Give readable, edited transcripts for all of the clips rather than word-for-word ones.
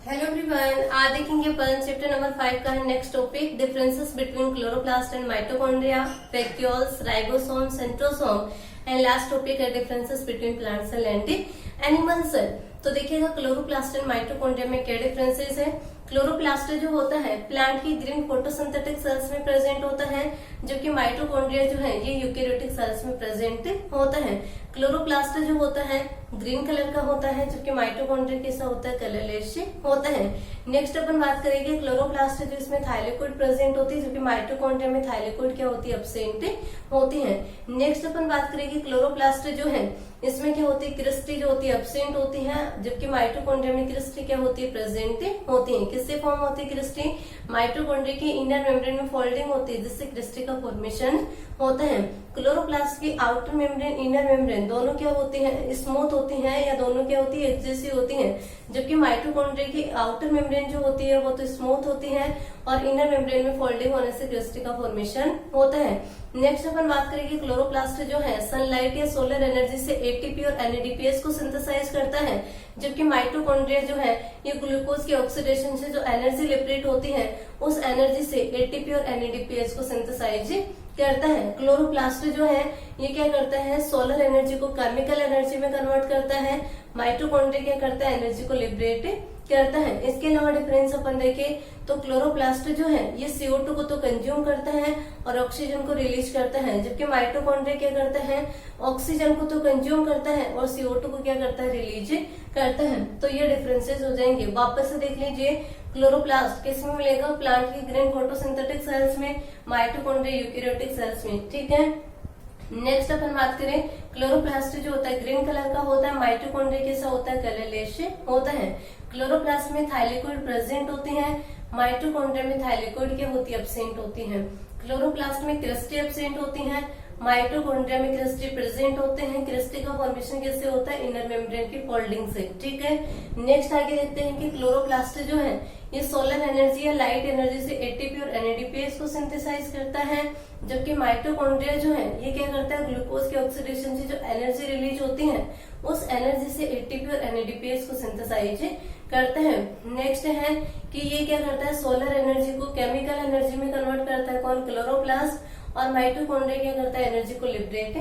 Hello everyone, आज देखेंगे अपन chapter number 5 का है next topic differences between chloroplast and mitochondria, vacuoles, ribosome, centrosome and last topic है differences between plant cell and animal cell. तो देखिएगा chloroplast and mitochondria में क्या डिफरेंसेस है। क्लोरोप्लास्ट जो होता है प्लांट की ग्रीन फोटोसिंथेटिक सेल्स में प्रेजेंट होता है, जबकि माइटोकॉन्ड्रिया जो है ये यूकेरियोटिक सेल्स में प्रेजेंट होता है। क्लोरोप्लास्ट जो होता है ग्रीन कलर का होता है, जबकि माइटोकॉन्ड्रिया कैसा होता है, कलरलेस होता है। नेक्स्ट अपन बात करेंगे क्लोरोप्लास्ट जो इसमें थाइलेकोइड प्रेजेंट होती है, जबकि माइटोकॉन्ड्रिया में थाइलेकोइड क्या होती है, एब्सेंट होती है। नेक्स्ट अपन बात करेंगे क्लोरोप्लास्ट जो है इसमें क्या होती है, क्रिस्टी जो होती है एब्सेंट होती है, जबकि माइटोकॉन्ड्रिया में क्रिस्टी क्या होती है, प्रेजेंट होती है। किससे फॉर्म होती है क्रिस्टी, माइटोकॉन्ड्रिया की इनर मेम्ब्रेन में फोल्डिंग होती है, जिससे क्रिस्टी का फॉर्मेशन होता है। क्लोरोप्लास्ट की आउटर मेम्ब्रेन इनर मेम्ब्रेन दोनों क्या होती है, स्मूथ होती है, या दोनों क्या होती है, एडजेसिव होती है। जबकि माइटोकॉन्ड्रिया की आउटर मेम्ब्रेन जो होती है वो तो स्मूथ होती है और इनर मेम्ब्रेन में फोल्डिंग होने से क्रिस्टी का फॉर्मेशन होता है। नेक्स्ट अपन बात करेंगे क्लोरोप्लास्ट जो है सनलाइट या सोलर एनर्जी से एटीपी और एनएडीपीएस को सिंथेसाइज करता है, जबकि माइटोकॉन्ड्रिया जो है ये ग्लूकोज के ऑक्सीडेशन से जो एनर्जी लिबरेट होती है उस एनर्जी से एटीपी और एनएडीपीएस को सिंथेसाइज करता है। क्लोरोप्लास्ट जो है ये क्या करता है, सोलर एनर्जी को केमिकल एनर्जी में कन्वर्ट करता है। माइटोकॉन्ड्रिया क्या करता है, एनर्जी को लिबरेट करता है। इसके अलावा डिफरेंस अपन देखें तो क्लोरोप्लास्ट जो है ये CO2 को तो कंज्यूम करता है और ऑक्सीजन को रिलीज करता है, जबकि माइटोकॉन्ड्रिया क्या करता है, ऑक्सीजन को तो कंज्यूम करता है और CO2 को क्या करता है, रिलीज करता है। तो ये डिफरेंसेस हो जाएंगे। वापस से देख लीजिए, क्लोरोप्लास्ट किसमें मिलेगा, प्लांट की ग्रीन फोटोसिंथेटिक सेल्स में, माइटोकॉन्ड्रिया यूकेरियोटिक सेल्स में। ठीक है। नेक्स्ट अपन बात करें क्लोरोप्लास्ट जो होता है ग्रीन कलर का होता है, माइटोकॉन्ड्रिया कैसा होता है, कलरलेस होता है। क्लोरोप्लास्ट में थाइलेकोइड प्रेजेंट होती है, माइटोकॉन्ड्रिया में थाइलेकोइड क्या होती है, एब्सेंट होती है। क्लोरोप्लास्ट में क्रिस्टी एब्सेंट होती है, माइटोकॉन्ड्रिया में क्रिस्टी प्रेजेंट होते हैं। क्रिस्टी का फॉर्मेशन कैसे होता है, इनर मेम्ब्रेन की फोल्डिंग से। ठीक है। नेक्स्ट आगे देखते हैं कि क्लोरोप्लास्ट जो है ये सोलर एनर्जी या लाइट एनर्जी से एटीपी और एनएडीपीएस को सिंथेसाइज करता है, जबकि माइटोकॉन्ड्रिया जो है ये क्या करता है, ग्लूकोज के ऑक्सीडेशन से जो एनर्जी रिलीज होती है उस एनर्जी से एटीपी और एनएडीपीएस को सिंथेसाइज करते हैं। नेक्स्ट है कि ये क्या करता है, सोलर एनर्जी को केमिकल एनर्जी में कन्वर्ट करता है, कौन, क्लोरोप्लास्ट। और माइटोकॉन्ड्रिया क्या करता है, एनर्जी को लिबरेट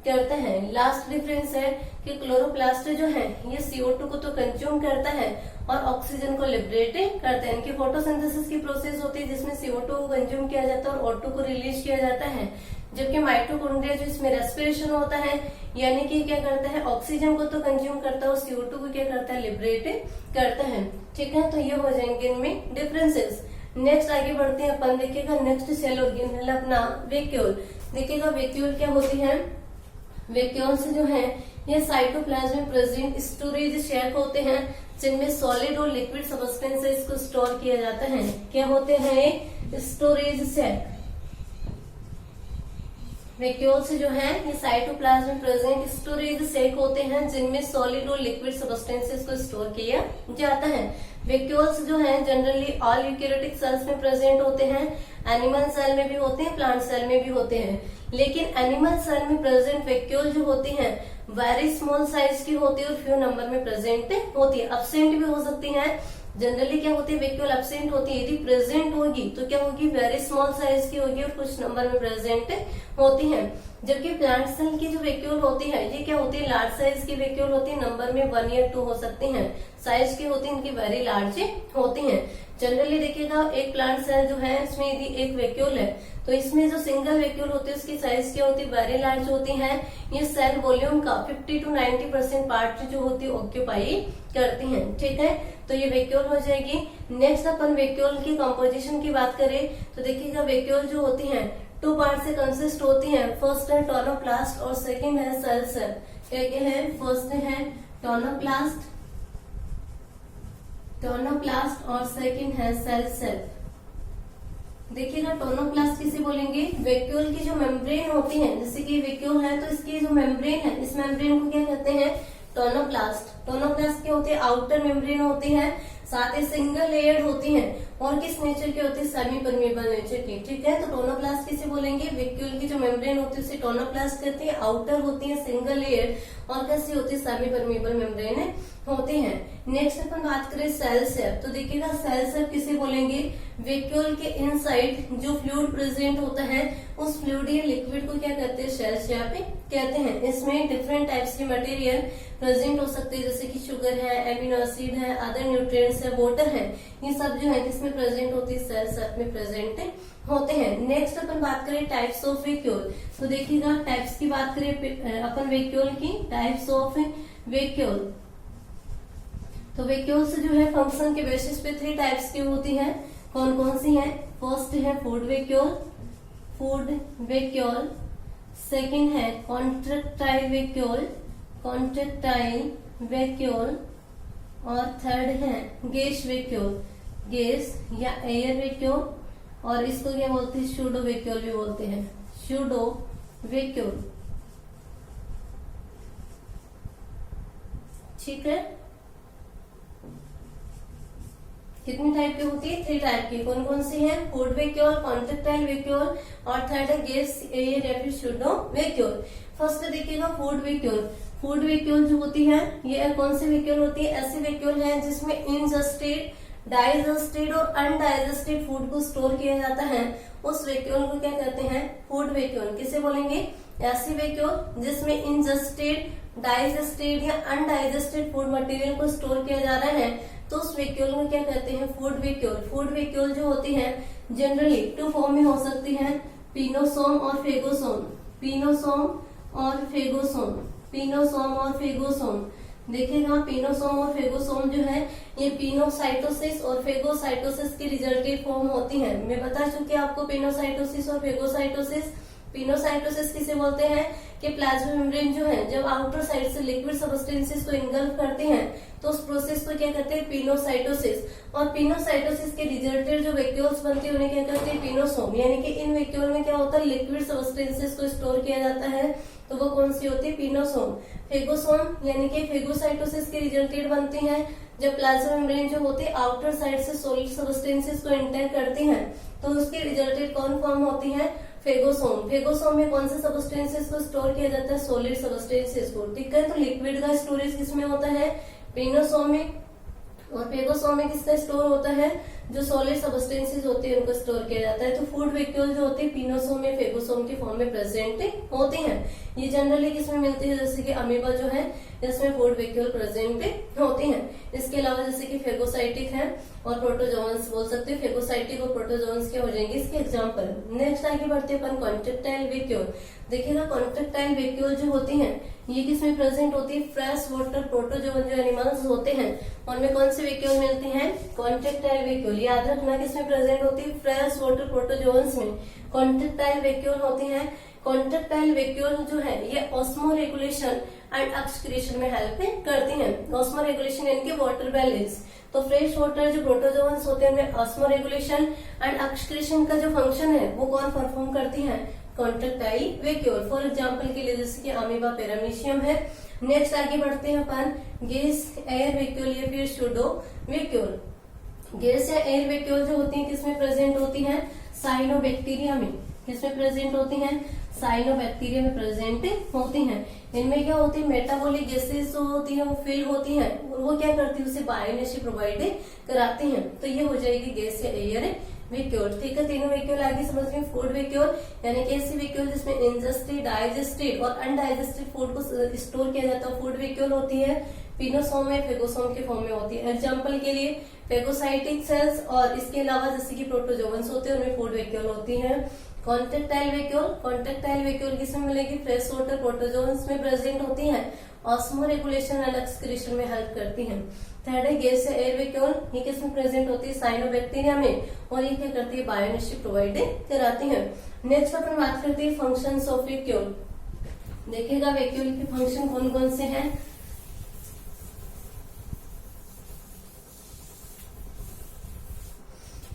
करते हैं। लास्ट डिफरेंस है कि क्लोरोप्लास्ट जो है ये CO2 को तो कंज्यूम करता है और ऑक्सीजन को लिबरेट करते हैं। इनकी फोटोसिंथेसिस की प्रोसेस होती है जिसमें CO2 को कंज्यूम किया जाता है और O2 को रिलीज किया जाता है, जबकि माइटोकॉन्ड्रिया जो इसमें रेस्पिरेशन होता है, यानी कि क्या करता है, ऑक्सीजन को तो कंज्यूम करता है और CO2 को क्या करता है, लिबरेट करता है। ठीक है। तो ये हो जाएंगे इनमें डिफरेंसेस। नेक्स्ट आगे बढ़ते हैं अपन, देखिएगा नेक्स्ट सेल ऑर्गेनेल अपना वैक्यूल। देखिएगा वैक्यूल क्या होती है, वैक्यूल्स जो है ये साइटोप्लाज्म में प्रेजेंट स्टोरेज शैक होते हैं, जिनमें सॉलिड और लिक्विड सब्सटेंसेस को स्टोर किया जाता है। क्या होते हैं, स्टोरेज शैक। वैक्यूल्स जो है ये साइटोप्लाज्म में प्रेजेंट स्टोरेज शैक होते हैं, जिनमें सॉलिड और लिक्विड सब्सटेंसेस को स्टोर किया जाता है। वैक्यूल्स जो है जनरली ऑल यूकेरियोटिक सेल्स में प्रेजेंट होते हैं, एनिमल सेल में भी होते हैं, प्लांट सेल में भी होते हैं। लेकिन एनिमल सेल में प्रेजेंट वैक्यूल जो होती हैं वेरी स्मॉल साइज की होती है और फ्यू नंबर में प्रेजेंट होती है। एब्सेंट भी हो सकती है। जनरली क्या होती है, वैक्यूल एब्सेंट होती है। यदि प्रेजेंट होगी तो क्या होगी, वेरी स्मॉल साइज की होगी और कुछ नंबर में प्रेजेंट होती है। जबकि प्लांट सेल की जो वैक्यूल होती है ये क्या होती है, लार्ज साइज की वैक्यूल होती है, नंबर में 1 या 2 हो सकती हैं, साइज की होती है, इनकी वेरी लार्ज होती हैं। जनरली देखिएगा एक प्लांट सेल जो है इसमें यदि एक वैक्यूल है तो इसमें जो सिंगल वैक्यूल होती है उसकी साइज क्या होती है, वेरी लार्ज होती है। ये सेल वॉल्यूम का 50 to 90% पार्ट जो होती है ऑक्यूपाई करती हैं। ठीक है। तो ये वैक्यूल हो जाएगी। नेक्स्ट अपन वैक्यूल की कंपोजिशन की बात करें तो देखिएगा वैक्यूल जो होती है 2 पार्ट से कंसिस्ट होती है। फर्स्ट है टोनोप्लास्ट और सेकेंड है सेल सेल। क्या है, फर्स्ट है टोनोप्लास्ट और सेकेंड है सेल सेल। देखिएगा टोनोप्लास्ट किसे बोलेंगे, वैक्यूल की जो मेम्ब्रेन होती है, जैसे कि वैक्यूल है तो इसकी जो मेम्ब्रेन है इस मेम्ब्रेन को क्या कहते हैं, टोनोप्लास्ट। टोनोप्लास्ट क्या होती है, आउटर मेम्ब्रेन होती है, साथ ही सिंगल लेयर्ड होती है और किस नेचर की होती है, सेमी परमेबल नेचर की। ठीक है। तो टोनोप्लास्ट किसे बोलेंगे, वैक्यूल की जो मेम्ब्रेन होती है उसे टोनोप्लास्ट कहते हैं, आउटर होती है सिंगल लेयर और कैसी होती है, सेमी परमेबल मेम्ब्रेन होती हैं। नेक्स्ट अपन बात करें सेल शेप, तो देखिएगा सेल शेप किसे बोलेंगे, वैक्यूल के इनसाइड जो फ्लूइड प्रेजेंट होता है उस फ्लूइड या लिक्विड को क्या कहते हैं, सेल शेप कहते हैं। इसमें डिफरेंट टाइप्स के मटेरियल प्रेजेंट हो सकते हैं, जैसे कि शुगर है, एमिनो एसिड है, अदर न्यूट्रिएंट्स है, वाटर है, ये सब जो है किसमें प्रेजेंट होती है, सेल शेप में प्रेजेंट होते हैं। नेक्स्ट अपन बात करें टाइप्स ऑफ वैक्यूल, तो देखिएगा टाइप्स की बात करें अपन वैक्यूल की, टाइप्स ऑफ वैक्यूल, तो वैक्यूल्स जो है फंक्शन के बेसिस पे 3 टाइप्स की होती हैं। कौन कौन सी हैं, फर्स्ट है food vacuole, food vacuole, second है कॉन्ट्रैक्टाइल वैक्यूल, कॉन्ट्रैक्टाइल वैक्यूल, और थर्ड है गैस वैक्यूल, गैस या एयर वैक्यूल, और इसको क्या बोलते हैं, सूडो वैक्यूल भी बोलते हैं, सूडो वैक्यूल। ठीक है, कितनी टाइप की होती है, 3 टाइप की। कौन कौन सी है, फूड वैक्यूल, कॉन्ट्रैक्टाइल वैक्यूल, और थर्ड है गैस एयर या फिर सूडो वैक्यूल। फर्स्ट देखिएगा फूड वैक्यूल, फूड वैक्यूल जो होती है ये कौन सी वैक्यूल होती है, ऐसी वैक्यूल है जिसमें इंजस्टेड, डाइजेस्टेड और अनडाइजेस्टेड फूड को स्टोर किया जाता है, उस वैक्यूल को क्या कहते हैं, फूड वैक्यूल। किसे बोलेंगे, ऐसी वैक्यूल जिसमें इंजस्टेड, डाइजेस्टेड या अनडाइजेस्टेड फूड मटेरियल को स्टोर किया जा रहा है, तो उस वैक्यूल को क्या कहते हैं, फूड वैक्यूल। फूड वैक्यूल जो होती है जनरली 2 फॉर्म में हो सकती है, पिनोसोम और फेगोसोम, पिनोसोम और फेगोसोम, पिनोसोम और फेगोसोम। देखिएगा पिनोसोम और फेगोसोम जो है ये पिनोसाइटोसिस और फेगोसाइटोसिस की रिजल्टेड फॉर्म होती है। मैं बता चुकी आपको पिनोसाइटोसिस और फेगोसाइटोसिस। पिनोसाइटोसिस किसे बोलते हैं कि प्लाज्मा मेम्ब्रेन जो है जब आउटर साइड से लिक्विड सब्सटेंसेस को इनगल्फ करते हैं तो उस प्रोसेस को क्या कहते हैं, पिनोसाइटोसिस। और पिनोसाइटोसिस के रिजल्टेड जो वैक्यूल्स बनती है उन्हें क्या कहते हैं, पिनोसोम। यानी कि इन वैक्यूल में क्या होता है, लिक्विड सब्सटेंसेस को स्टोर किया जाता है, तो वो कौन सी होती है, पिनोसोम। फेगोसोम यानी कि फेगोसाइटोसिस के रिजल्टेड बनती है जब प्लाज्मा मेम्ब्रेन जो होती है आउटर साइड से सॉलिड सब्सटेंसेस को इंटेक करती है, तो उसके रिजल्टेड कौन फॉर्म होती है, फेगोसोम। फेगोसोम में कौन से सब्सटेंसेस को स्टोर किया जाता है, सॉलिड सब्सटेंसेस को। ठीक है, तो लिक्विड का स्टोरेज किसमें होता है, पिनोसोम में, और फेगोसोम में किसका स्टोर होता है, जो सॉलिड सब्सटेंसेस होती है उनको स्टोर किया जाता है। तो फूड वैक्यूल जो होती है पिनोसोम में, फेगोसोम के फॉर्म में प्रेजेंट होती हैं। ये जनरली किसमें मिलती है, जैसे कि अमीबा जो है इसमें फूड वैक्यूल प्रेजेंट होती हैं। इसके अलावा जैसे कि फेगोसाइटिक है और प्रोटोजोन्स बोल सकते हैं, फेगोसाइटिक और प्रोटोजोन्स क्या हो जाएंगे इसके एग्जाम्पल। नेक्स्ट आगे बढ़ते हैं अपन कॉन्ट्रैक्टाइल वैक्यूल। देखिएगा कॉन्ट्रैक्टाइल वैक्यूल जो होती हैं ये किसमें प्रेजेंट होती है, फ्रेश वाटर प्रोटोजोन जो एनिमल्स होते हैं उनमें कौन सी वैक्यूल मिलती है, कॉन्ट्रैक्टाइल वैक्यूल। याद रखना किसमें प्रेजेंट होती है, फ्रेश वाटर प्रोटोजोन्स में कॉन्ट्रैक्टाइल वैक्यूल होती है। कॉन्ट्रैक्टाइल वैक्यूल जो है ये ऑस्मो रेगुलेशन एंड एक्सक्रीशन में हेल्प करती हैं। ऑस्मो रेगुलेशन यानी कि वाटर बैलेंस, तो फ्रेश वाटर जो प्रोटोजोन्स होते हैं उनमें ऑस्मो रेगुलेशन एंड एक्सक्रीशन का जो फंक्शन है वो कौन परफॉर्म करती है, कॉन्ट्रैक्टाइल वैक्यूल। फॉर एग्जांपल के लिए जैसे कि अमीबा पैरामीशियम है। नेक्स्ट आगे बढ़ते हैं अपन गैस एयर वैक्यूल या फिर सूडो वैक्यूल। गैस या एयर वैक्यूल जो होती है किसमें प्रेजेंट होती है, साइनोबैक्टीरिया में। किसमें प्रेजेंट होती हैं, साइनोबैक्टीरिया में प्रेजेंट होती हैं। इनमें क्या होती है, मेटाबॉलिक गैसेस जो होती है वो फिल होती हैं और वो क्या करती है, उसे बायोएनर्जी प्रोवाइड कराती हैं। तो ये हो जाएगी गैस या एयर वैक्यूल। ठीक है, तीनों वैक्यूल आगे समझ में। फूड वैक्यूल यानी कि ऐसी वैक्यूल जिसमें इंजस्टेड, डाइजेस्टेड और अनडाइजेस्टेड फूड को स्टोर किया जाता है, फूड वैक्यूल होती है। पिनोसोम में, फेगोसोम के फॉर्म में होती है। एग्जाम्पल के लिए फेगोसाइटिक सेल्स और इसके अलावा जैसे कि प्रोटोजोन्स होते हैं उनमें फूड वैक्यूल होती है। कॉन्ट्रैक्टाइल वैक्यूल, कॉन्ट्रैक्टाइल वैक्यूल किसमें मिलेगी, फ्रेश वाटर प्रोटोजोन्स में प्रेजेंट होती है, ऑस्मो रेगुलेशन एंड एक्सक्रीशन में हेल्प करती हैं। थर्ड है गैस या एयर वैक्यूल, ये किसमें प्रेजेंट होती है, साइनोबैक्टीरिया में, और ये क्या करती है, बायोएनर्जी प्रोवाइड कराती है। नेक्स्ट अपन बात करते हैं फंक्शंस ऑफ वैक्यूल। देखिएगा वैक्यूल के फंक्शन कौन कौन से हैं।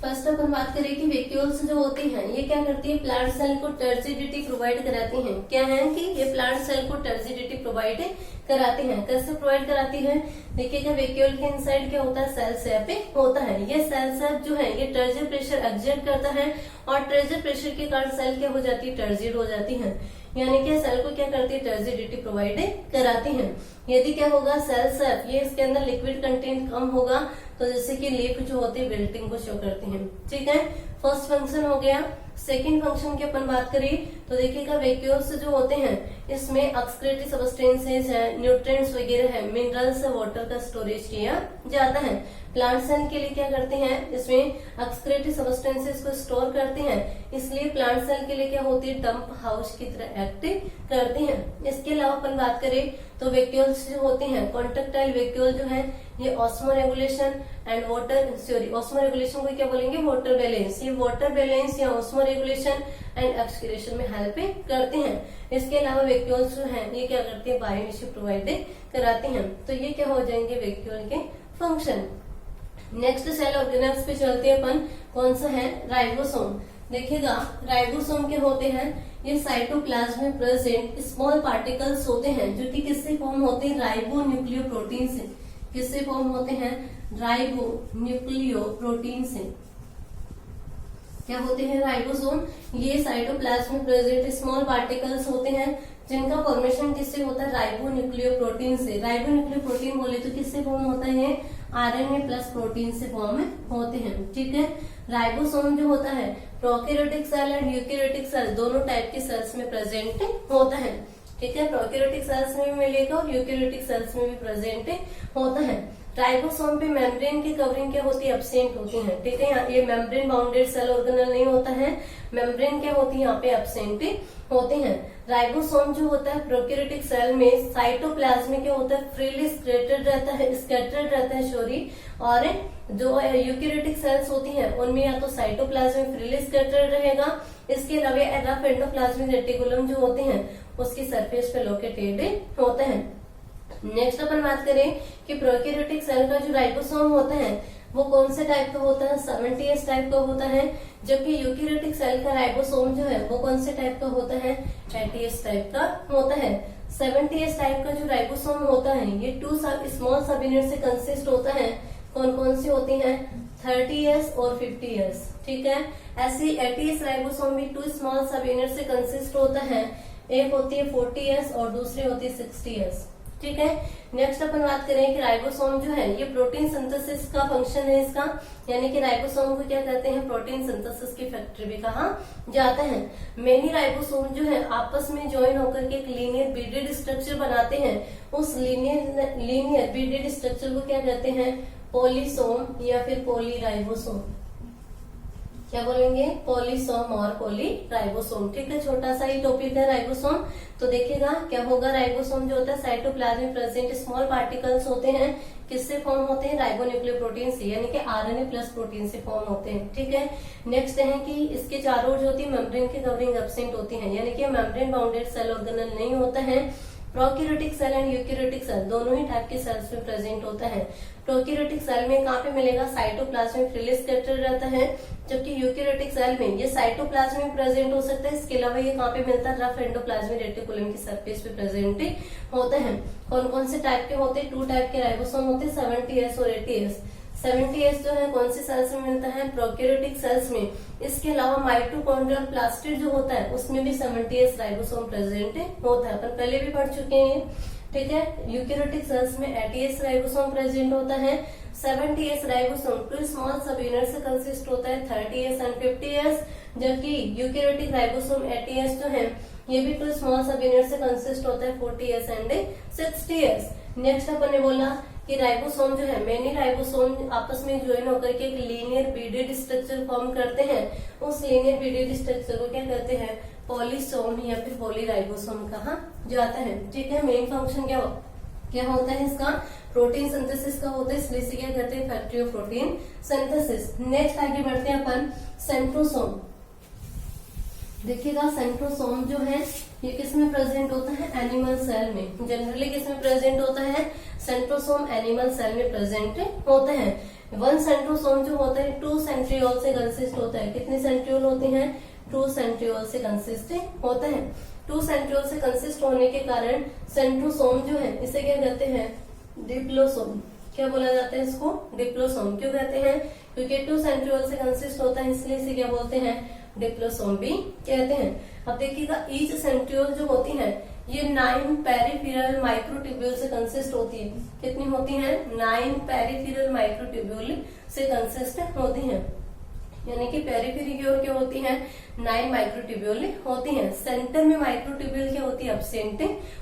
फर्स्ट अपन बात करें कि वैक्यूल्स जो होती हैं ये क्या करती है, प्लांट सेल को टर्जिडिटी प्रोवाइड कराती हैं। क्या है कि ये प्लांट सेल को टर्जिडिटी प्रोवाइड कराती हैं। कैसे प्रोवाइड कराती है, देखिएगा वैक्यूल के इनसाइड क्या होता है, सेल शेप होता है। ये सेल शेप जो है ये टर्जिड प्रेशर एक्सर्ट करता है और टर्जिड प्रेशर के कारण सेल क्या हो जाती है, टर्जिड हो जाती है। यानी कि सेल को क्या करती है, टर्जिडिटी प्रोवाइड कराती है। यदि क्या होगा, सेल सेफ ये इसके अंदर लिक्विड कंटेंट कम होगा तो जैसे कि लीफ जो होती है विल्टिंग को शो करती है। ठीक है, फर्स्ट फंक्शन हो गया। सेकंड फंक्शन की अपन बात करें तो देखिएगा वैक्यूल्स जो होते हैं इसमें एक्सक्रीटरी सब्सटेंसेस है, न्यूट्रिएंट्स वगैरह है, मिनरल्स है, वाटर का स्टोरेज किया जाता है। प्लांट सेल के लिए क्या करते हैं, इसमें एक्सक्रीटरी सब्सटेंसेस को स्टोर करते हैं, इसलिए प्लांट सेल के लिए क्या होती है, डंप हाउस की तरह एक्ट करती हैं। इसके अलावा अपन बात करें तो वैक्यूल्स जो होते हैं, कॉन्ट्रेक्टाइल वैक्यूल जो है ये ऑस्मोरेगुलेशन एंड ऑस्मोरेगुलेशन को क्या बोलेंगे, वाटर बैलेंस। ये वाटर बैलेंस या ऑस्मोरेगुलेशन एंड एक्सक्रीशन में हेल्प करते हैं। इसके अलावा वैक्यूल्स जो है ये क्या करते हैं, बायोएनर्जी प्रोवाइड कराते हैं। तो ये क्या हो जाएंगे वैक्यूल के फंक्शन। नेक्स्ट सेल ऑर्गेनेल्स पे चलते हैं अपन, कौन सा है, राइबोसोम। देखिएगा राइबोसोम के होते हैं, ये साइटोप्लाज्म में प्रेजेंट स्मॉल पार्टिकल्स होते हैं जो कि किससे फॉर्म होते हैं, राइबो न्यूक्लियोप्रोटीन से। किससे फॉर्म होते हैं, राइबो न्यूक्लियोप्रोटीन से। क्या होते हैं राइबोसोम, ये साइटोप्लाज्म में प्रेजेंट स्मॉल पार्टिकल्स होते हैं जिनका फॉर्मेशन किससे होता है, राइबो न्यूक्लियोप्रोटीन से। राइबो न्यूक्लियोप्रोटीन बोले तो किससे फॉर्म होता है, आरएनए प्लस प्रोटीन से फॉर्म होते हैं। ठीक है, राइबोसोम जो होता है prokaryotic cell and eukaryotic cell दोनों टाइप के सेल्स में प्रेजेंट होता है। ठीक है, प्रोकैरियोटिक सेल्स में भी मिलेगा और यूकैरियोटिक सेल्स में भी प्रेजेंट होता है। राइबोसोम पे मेम्ब्रेन की कवरिंग क्या होती है, एब्सेंट होती है। ठीक है, ये मेम्ब्रेन बाउंडेड सेल ऑर्गेनल नहीं होता है, मेम्ब्रेन क्या होती है यहाँ पे एब्सेंट होते हैं। राइबोसोम जो होता है प्रोकैरियोटिक सेल में साइटोप्लाज्म में क्या होता है, फ्रीली स्कैटर्ड रहता है सॉरी। और जो यूकैरियोटिक सेल्स होती हैं उनमें या तो साइटोप्लाज्म में फ्रीली स्कैटर्ड रहेगा, इसके अलावा रफ एंडोप्लाज्मिक रेटिकुलम जो होते हैं उसकी सरफेस पे लोकेटेड होते हैं। नेक्स्ट अपन बात करें कि प्रोकैरियोटिक सेल का जो राइबोसोम होता है वो कौन से टाइप का होता है, 70S टाइप का होता है। जबकि यूकैरियोटिक सेल का राइबोसोम जो है वो कौन से टाइप का होता है, 80S टाइप का होता है। 70S टाइप का जो राइबोसोम होता है ये 2 स्मॉल सब यूनिट से कंसिस्ट होता है। कौन कौन सी होती हैं, 30S और 50S। ठीक है, ऐसी 80S राइबोसोम भी 2 स्मॉल सब यूनिट से कंसिस्ट होता है। एक होती है 40S और दूसरी होती है 60S। ठीक है, नेक्स्ट अपन बात करें कि राइबोसोम जो है ये प्रोटीन सिंथेसिस का फंक्शन है इसका, यानी कि राइबोसोम को क्या कहते हैं, प्रोटीन सिंथेसिस की फैक्ट्री भी कहा जाता है। मेनी राइबोसोम जो है आपस में ज्वाइन होकर के एक लीनियर बीडेड स्ट्रक्चर बनाते हैं। उस लीनियर बीडेड स्ट्रक्चर को क्या कहते हैं, पॉलीसोम या फिर पॉलीराइबोसोम। क्या बोलेंगे, पॉलीसोम और पॉलीराइबोसोम। ठीक है, छोटा सा ही टॉपिक है राइबोसोम। तो देखिएगा क्या होगा, राइबोसोम जो होता है साइटोप्लाज्म में प्रेजेंट स्मॉल पार्टिकल्स होते हैं, किससे फॉर्म होते हैं, राइबोन्यूक्लियोप्रोटीन से, यानी कि आरएनए प्लस प्रोटीन से फॉर्म होते हैं। ठीक है, नेक्स्ट है कि इसके चारों ओर जो होती है मेम्ब्रेन की कवरिंग एब्सेंट होती है, यानी कि मेम्ब्रेन बाउंडेड सेल ऑर्गेनल नहीं होता है। Prokaryotic cell and eukaryotic cell दोनों ही टाइप के सेल्स में प्रेजेंट होता है। प्रोकैरियोटिक सेल में कहाँ पे मिलेगा, साइटोप्लाज्म में फ्रीली स्कैटर्ड रहता है, जबकि यूकैरियोटिक सेल में ये साइटोप्लाज्म में प्रेजेंट हो सकता है। इसके अलावा ये कहाँ पे मिलता है, रफ एंडोप्लाज्मिक रेटिकुलम की सरफेस पे प्रेजेंट होता है। कौन कौन से टाइप के होते हैं, 2 टाइप के राइबोसोम होते हैं, 70S और 80S। 70S जो है कौन से सेल्स में मिलता है, प्रोकैरियोटिक सेल्स में। इसके अलावा माइटोकॉन्ड्रियल प्लास्टिड जो होता है उसमें भी 70S राइबोसोम प्रेजेंट होता है, पर पहले भी पढ़ चुके हैं। ठीक है, यूकैरियोटिक सेल्स में 80S राइबोसोम प्रेजेंट होता है। 70S राइबोसोम 2 स्मॉल सब यूनिट से कंसिस्ट होता है, 30S एंड 50S। जबकि यूकैरियोटिक राइबोसोम 80S जो है ये भी 2 स्मॉल सब यूनिट से कंसिस्ट होता है, 40S एंड 60S। नेक्स्ट अपन ने बोला कि राइबोसोम जो है मेनी राइबोसोम आपस में ज्वाइन होकर के एक लीनियर बीडेड स्ट्रक्चर फॉर्म करते हैं। उस लीनियर बीडेड स्ट्रक्चर को क्या कहते हैं, पॉलीसोम या फिर पॉलीराइबोसोम कहा जाता है। ठीक है, मेन फंक्शन क्या होता है इसका, प्रोटीन सिंथेसिस का होता है, इसलिए इसे क्या कहते हैं, factory of protein synthesis. Next आगे बढ़ते हैं अपन, सेंट्रोसोम। देखिएगा सेंट्रोसोम जो है ये किस में प्रेजेंट होता है, एनिमल सेल में। जनरली किस में प्रेजेंट होता है, सेंट्रोसोम एनिमल सेल में प्रेजेंट होता है। 1 सेंट्रोसोम जो होता है 2 सेंट्रियोल से कंसिस्ट होता है। कितने सेंट्रियोल होते हैं, 2 सेंट्रियोल से कंसिस्ट होता है। 2 सेंट्रियोल से कंसिस्ट होने के कारण सेंट्रोसोम जो है इसे क्या कहते हैं, डिप्लोसोम। क्या बोला जाता है इसको, डिप्लोसोम। क्यों कहते हैं, क्योंकि 2 सेंट्रियोल से कंसिस्ट होता है, इसलिए इसे क्या बोलते हैं, डिप्लोसोम भी कहते हैं। अब देखिएगा ईच सेंट्रियोल जो होती है ये 9 पेरिफेरल माइक्रोट्यूब्यूल से कंसिस्ट होती है। कितनी होती है? 9 पेरिफेरल माइक्रोट्यूब्यूल से कंसिस्ट होती हैं। यानी कि पेरिफेरी की ओर क्या होती है? 9 माइक्रोट्यूब्यूल होती हैं। सेंटर में माइक्रोट्यूब्यूल क्या होती है? एब्सेंट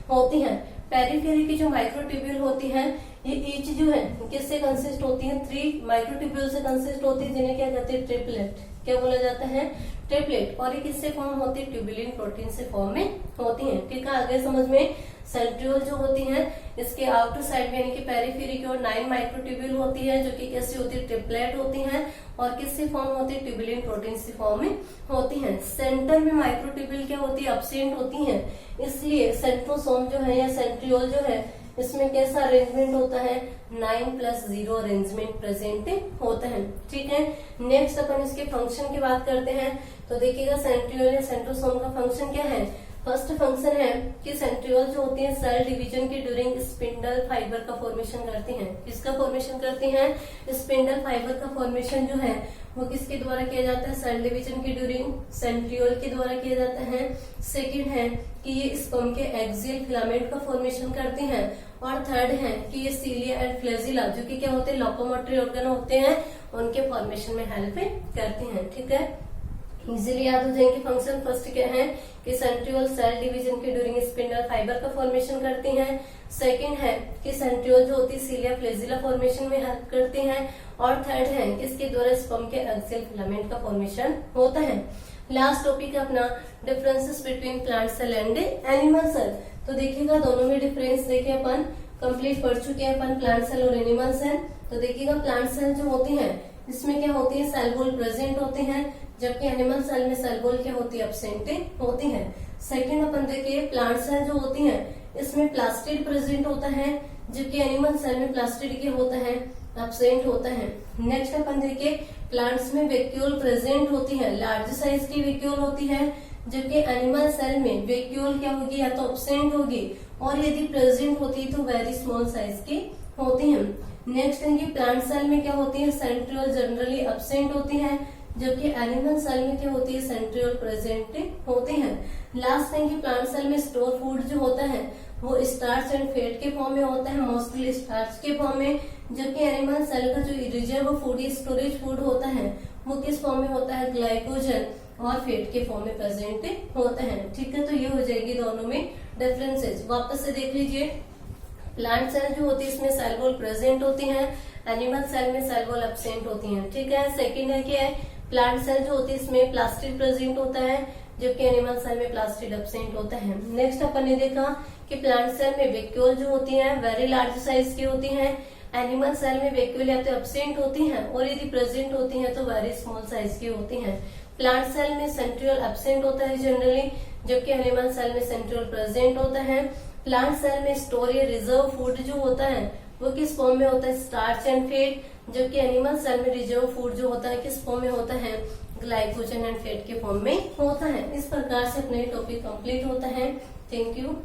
होती हैं। पेरिफेरी की जो माइक्रोट्यूब्यूल होती है ये ईच जो है किससे कंसिस्ट होती है? 3 माइक्रोट्यूब्यूल से कंसिस्ट होती है, जिन्हें क्या कहते हैं? ट्रिपलेट। क्या बोला जाता है? ट्रिपलेट। और ये किससे फॉर्म होती है? ट्यूबुलिन प्रोटीन से फॉर्म में होती है। ठीक है, आगे समझ में। सेंट्रियोल जो होती है इसके आउटर साइड में यानी कि पेरिफेरी की ओर 9 माइक्रोट्यूब्यूल होती है, जो कि कैसी होती है? ट्रिपलेट होती है। और किससे फॉर्म होती है? ट्यूबुलिन प्रोटीन से फॉर्म में होती है। सेंटर में माइक्रोट्यूब्यूल क्या होती है? एब्सेंट होती है। इसलिए सेंट्रोसोम जो है या सेंट्रियोल जो है इसमें कैसा अरेंजमेंट होता है? 9+0 अरेंजमेंट प्रेजेंट होता है। ठीक है, नेक्स्ट अपन इसके फंक्शन की बात करते हैं। तो देखिएगा सेंट्रियोल या सेंट्रोसोम का फंक्शन क्या है? फर्स्ट फंक्शन है कि सेंट्रियोल जो होती है सेल डिवीजन की ड्यूरिंग स्पिंडल फाइबर का फॉर्मेशन करती हैं। किसका फॉर्मेशन करती हैं? स्पिंडल फाइबर का फॉर्मेशन जो है वो किसके द्वारा किया जाता है? सेल डिवीजन की ड्यूरिंग सेंट्रियोल के द्वारा किया जाता है। सेकंड है कि ये स्पर्म के एक्सियल फिलामेंट का फॉर्मेशन करती हैं। और थर्ड है कि ये सीलिया एंड फ्लैजिला जो कि क्या होते हैं? लोकोमोटरी ऑर्गन होते हैं, उनके फॉर्मेशन में हेल्प करती हैं। ठीक है, इजीली याद हो जाएंगे फंक्शन। फर्स्ट क्या है कि सेंट्रियोल सेल डिवीजन के ड्यूरिंग स्पिंडल फाइबर का फॉर्मेशन करती हैं। सेकंड है कि सेंट्रियोल जो होती है सीलिया फ्लैजिला फॉर्मेशन में हेल्प करती हैं। और थर्ड है कि इसके द्वारा स्पर्म के एक्सियल फिलामेंट का फॉर्मेशन होता है। लास्ट टॉपिक है अपना differences between plant cell and animal cell. तो देखिएगा दोनों में डिफरेंस देखिए अपन कंप्लीट पढ़ चुके हैं अपन प्लांट सेल और एनिमल सेल। तो देखिएगा प्लांट सेल जो होती है इसमें क्या होती है? सेल वॉल प्रेजेंट होते हैं, जबकि एनिमल सेल में सेल वॉल क्या होती है? एब्सेंट होती है। सेकंड अपन देखिए प्लांट सेल जो होती है इसमें प्लास्टिड प्रेजेंट होता है, जबकि एनिमल सेल में प्लास्टिड क्या होता है? एब्सेंट होता है। नेक्स्ट अपन देखिए प्लांट्स में वैक्यूल प्रेजेंट होती है, लार्ज साइज की वैक्यूल होती है, जबकि एनिमल सेल में वैक्यूल क्या होगी? या तो एब्सेंट होगी, और यदि प्रेजेंट होती है तो वेरी स्मॉल साइज की होती है। नेक्स्ट है कि प्लांट सेल में क्या होती है? सेंट्रियोल जनरली एब्सेंट होती है, जबकि एनिमल सेल में क्या होती है? सेंट्रियोल प्रेजेंट होती है। लास्ट है कि प्लांट सेल में स्टोर फूड जो होता है वो स्टार्च एंड फैट के फॉर्म में होता है, मोस्टली स्टार्च के फॉर्म में, जबकि एनिमल सेल का जो रिजर्व फूड या स्टोरेज फूड होता है वो किस फॉर्म में होता है? ग्लाइकोजन और फैट के फॉर्म में प्रेजेंट होता है। ठीक है, तो ये हो जाएगी दोनों में डिफरेंसेस। वापस से देख लीजिए, प्लांट सेल जो होती है इसमें सेल वॉल प्रेजेंट होती है, एनिमल सेल में सेल वॉल एब्सेंट होती है। ठीक है, सेकंड है क्या है? प्लांट सेल जो होती है इसमें प्लास्टिड प्रेजेंट होता है, जबकि एनिमल सेल में प्लास्टिड एब्सेंट होता है। नेक्स्ट अपन ने देखा कि प्लांट सेल में वैक्यूल जो होती है वेरी लार्ज साइज की होती है, एनिमल सेल में वैक्यूल या तो एब्सेंट होती है और यदि प्रेजेंट होती है तो वेरी स्मॉल साइज की होती है। प्लांट सेल में सेंट्रियोल एब्सेंट होता है जनरली, जबकि एनिमल सेल में सेंट्रियोल प्रेजेंट होता है। प्लांट सेल में स्टोर या रिजर्व फूड जो होता है वो किस फॉर्म में होता है? स्टार्च एंड फैट, जबकि एनिमल सेल में रिजर्व फूड जो होता है किस फॉर्म में होता है? ग्लाइकोजन एंड फैट के फॉर्म में होता है। इस प्रकार से अपना टॉपिक कंप्लीट होता है। Thank you.